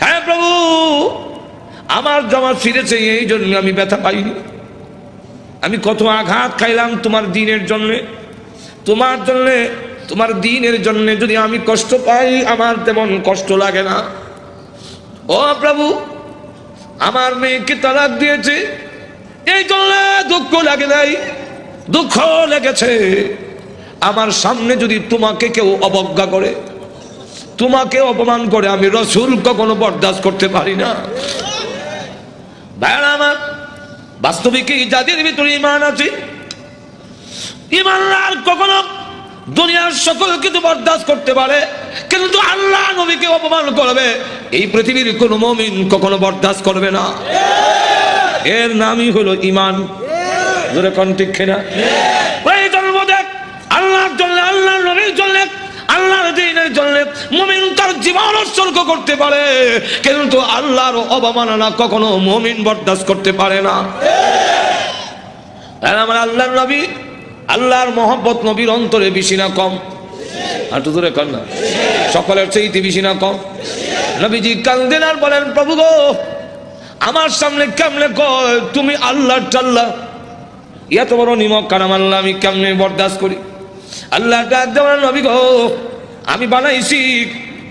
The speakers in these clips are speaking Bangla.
হ্যাঁ প্রভু, আমার জমা ফিরেছে, এই জন্য আমি ব্যথা পাইনি। আমি কত আঘাত খাইলাম তোমার দিনের জন্যে, তোমার জন্যে, তোমার দিনের জন্য যদি আমি কষ্ট পাই, আমার তেমন কষ্ট লাগে না। ও প্রভু, আমার মেয়েকে তালাক দিয়েছে, এই জন্য দুঃখ লাগে নাই, দুঃখ লেগেছে। আমার সামনে যদি তোমাকে কেউ অবজ্ঞা করে, তোমাকে অপমান করে, আমি রসুল কখনো বরদাস্ত করতে পারি না। ভাইরা আমার, বাস্তবিক যাদের ভিতরে ঈমান আছে, ঈমানদার কখনো দুনিয়ার সকল কিছু বরদাস্ত করতে পারে, কিন্তু আল্লাহ নবীকে অপমান করবে এই পৃথিবীর কোন মুমিন কখনো বরদাস্ত করবে না। এর নামই হলো ঈমান। জোরে কোন ঠিক কিনা? ওই জন্ম দেখ আল্লাহর জন্য, আল্লাহর নবীর জন্য, আল্লাহর দ্বীনের জন্য মুমিন তার জীবন উৎসর্গ করতে পারে, কিন্তু আল্লাহর অবমাননা কখনো মুমিন বরদাস্ত করতে পারে না। আমার আল্লাহর নবী, আল্লাহর মহব্বত নবীর অন্তরে বেশি না কম? হাঁটু ধরে কর না, সকলের চাইতে বেশি না কম? নবীজি কান্দেন আর বলেন, প্রভু গো, আমার সামনে কেমনে কয় তুমি আল্লাহর টাল্লা, এত বড় নিমক কারাম আল্লাহ আমি কেমনে বরদাস্ত করি? আল্লাহ ডাক দেওয়ার, নবী গো, আমি বানাইছি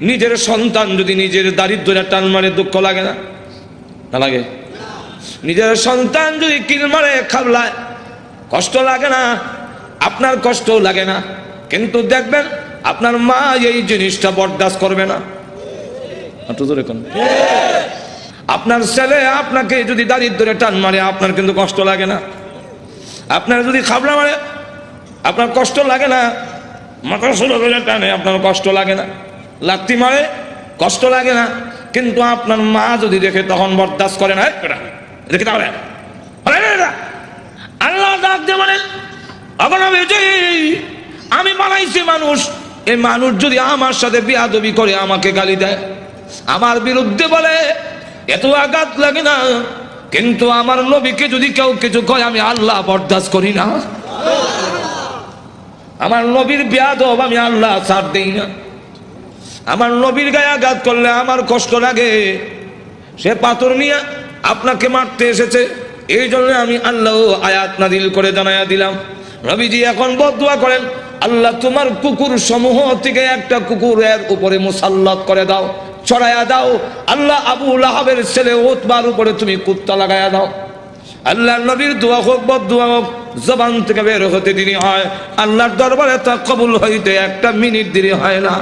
নিজের সন্তান যদি নিজের দারিদ্র্যের টান মারে দুঃখ লাগে না? না লাগে? নিজের সন্তান যদি কিল মারে খাবলায় কষ্ট লাগে না? আপনার কষ্ট লাগে না, কিন্তু দেখবেন আপনার মা এই জিনিসটা বরদাস্ত করবে না। আপনার ছেলে আপনাকে যদি দারিদ্র্যের টান মারে, আপনার কিন্তু কষ্ট লাগে না? আপনার যদি খাবলা মারে, আপনার কষ্ট লাগে না? মাথা শুরু করে টানে, আপনার কষ্ট লাগে না? লাত্তি মারে, কষ্ট লাগে না? কিন্তু আপনার মা যদি দেখে তখন বরদাস্ত করে না। দেখে তাহলে আল্লাহ ডাক দিয়ে বলেন, আমি বানাইছি মানুষ, এই মানুষ যদি আমার সাথে বেয়াদবি করে, আমাকে গালি দেয়, আমার বিরুদ্ধে বলে, এত আঘাত লাগে না, কিন্তু আমার নবীকে যদি কেউ কিছু কয়, আমি আল্লাহ বরদাস্ত করি না। আমার নবীর বেয়াদব আমি আল্লাহ ছাড় দেই না। আমার নবীর গায়ে আঘাত করলে আমার কষ্ট লাগে। সে পাথর নিয়ে আপনাকে মারতে এসেছে, এই জন্য আমি আল্লাহ আয়াত নাযিল করে জানাইয়া দিলাম। নবীজি এখন বদদুয়া করেন, আল্লাহ তোমার কুকুর সমূহ থেকে একটা কুকুরের উপরে মুসাল্লাত করে দাও, ছড়াইয়া দাও। আল্লাহ আবু লাহাবের ছেলে উতবার উপরে তুমি কুত্তা লাগাইয়া দাও। আল্লাহ নবীর দোয়া হোক বদদুয়া হোক, জবান থেকে বের হতে দেরি হয়, আল্লাহর দরবারে তা কবুল হইতে একটা মিনিট দেরি হয় না।